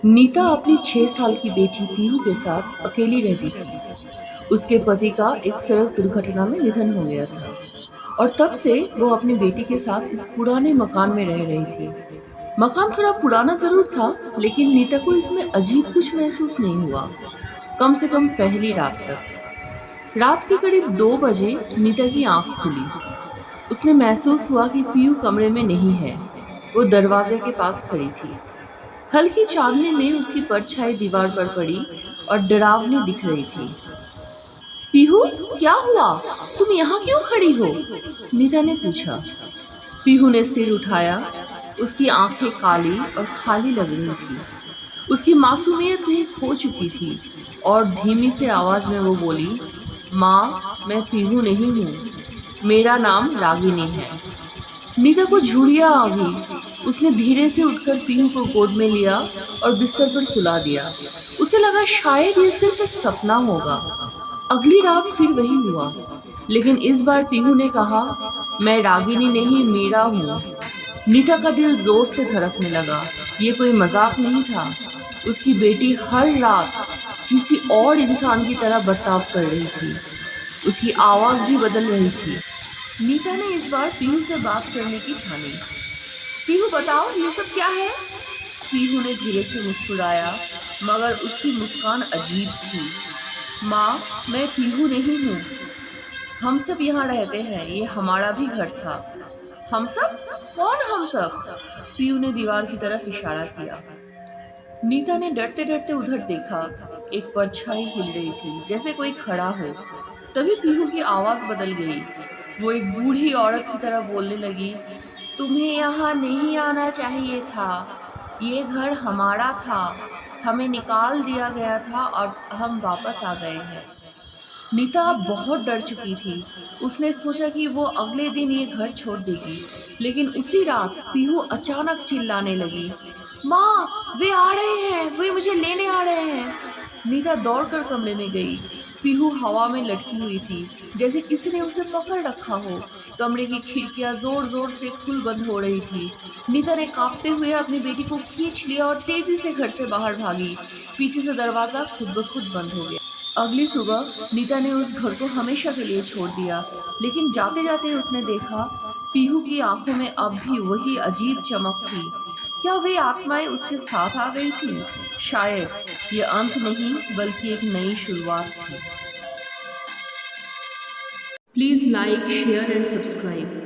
नीता अपनी 6 साल की बेटी पीहू के साथ अकेली रहती थी। उसके पति का एक सड़क दुर्घटना में निधन हो गया था और तब से वो अपनी बेटी के साथ इस पुराने मकान में रह रही थी। मकान थोड़ा पुराना जरूर था, लेकिन नीता को इसमें अजीब कुछ महसूस नहीं हुआ, कम से कम पहली रात तक। रात के करीब 2 बजे नीता की आंख खुली। उसने महसूस हुआ कि पीहू कमरे में नहीं है। वो दरवाजे के पास खड़ी थी। हल्की चांदनी में उसकी परछाई दीवार पर पड़ी और डरावनी दिख रही थी। पीहू, क्या हुआ? तुम यहाँ क्यों खड़ी हो? नीता ने पूछा। पीहू ने सिर उठाया। उसकी आंखें काली और खाली लग रही थी। उसकी मासूमियत कहीं खो चुकी थी और धीमी से आवाज में वो बोली, माँ, मैं पीहू नहीं हूँ। मेरा नाम रागिनी है। नीता को झुर्रियाँ आ गई। उसने धीरे से उठकर पीहू को गोद में लिया और बिस्तर पर सुला दिया। उसे लगा शायद ये सिर्फ एक सपना होगा। अगली रात फिर वही हुआ, लेकिन इस बार पीहू ने कहा, मैं रागिनी नहीं, मीरा हूँ। नीता का दिल जोर से धड़कने लगा। ये कोई मजाक नहीं था। उसकी बेटी हर रात किसी और इंसान की तरह बर्ताव कर रही थी। उसकी आवाज भी बदल रही थी। नीता ने इस बार पीहू से बात करने की ठानी। पीहू, बताओ, ये सब क्या है? पीहू ने धीरे से मुस्कुराया, मगर उसकी मुस्कान अजीब थी। माँ, मैं पीहू नहीं हूँ। हम सब यहाँ रहते हैं, ये हमारा भी घर था। हम सब? कौन हम सब? पीहू ने दीवार की तरफ इशारा किया। नीता ने डरते डरते उधर देखा। एक परछाई हिल रही थी, जैसे कोई खड़ा हो। तभी पीहू की आवाज बदल गई। वो एक बूढ़ी औरत की तरह बोलने लगी, तुम्हें यहाँ नहीं आना चाहिए था। ये घर हमारा था। हमें निकाल दिया गया था और हम वापस आ गए हैं। नीता अब बहुत डर चुकी थी। उसने सोचा कि वो अगले दिन ये घर छोड़ देगी, लेकिन उसी रात पीहू अचानक चिल्लाने लगी, माँ, वे आ रहे हैं, वे मुझे लेने आ रहे हैं। नीता दौड़कर कमरे में गई। पीहू हवा में लटकी हुई थी, जैसे किसी ने उसे पकड़ रखा हो। कमरे की खिड़कियां जोर जोर से खुल बंद हो रही थी। नीता ने कांपते हुए अपनी बेटी को खींच लिया और तेजी से घर से बाहर भागी। पीछे से दरवाजा खुद ब खुद बंद हो गया। अगली सुबह नीता ने उस घर को हमेशा के लिए छोड़ दिया, लेकिन जाते जाते उसने देखा, पीहू की आंखों में अब भी वही अजीब चमक थी। क्या वे आत्माएं उसके साथ आ गई थी? शायद ये अंत नहीं, बल्कि एक नई शुरुआत थी। Please like, share and subscribe.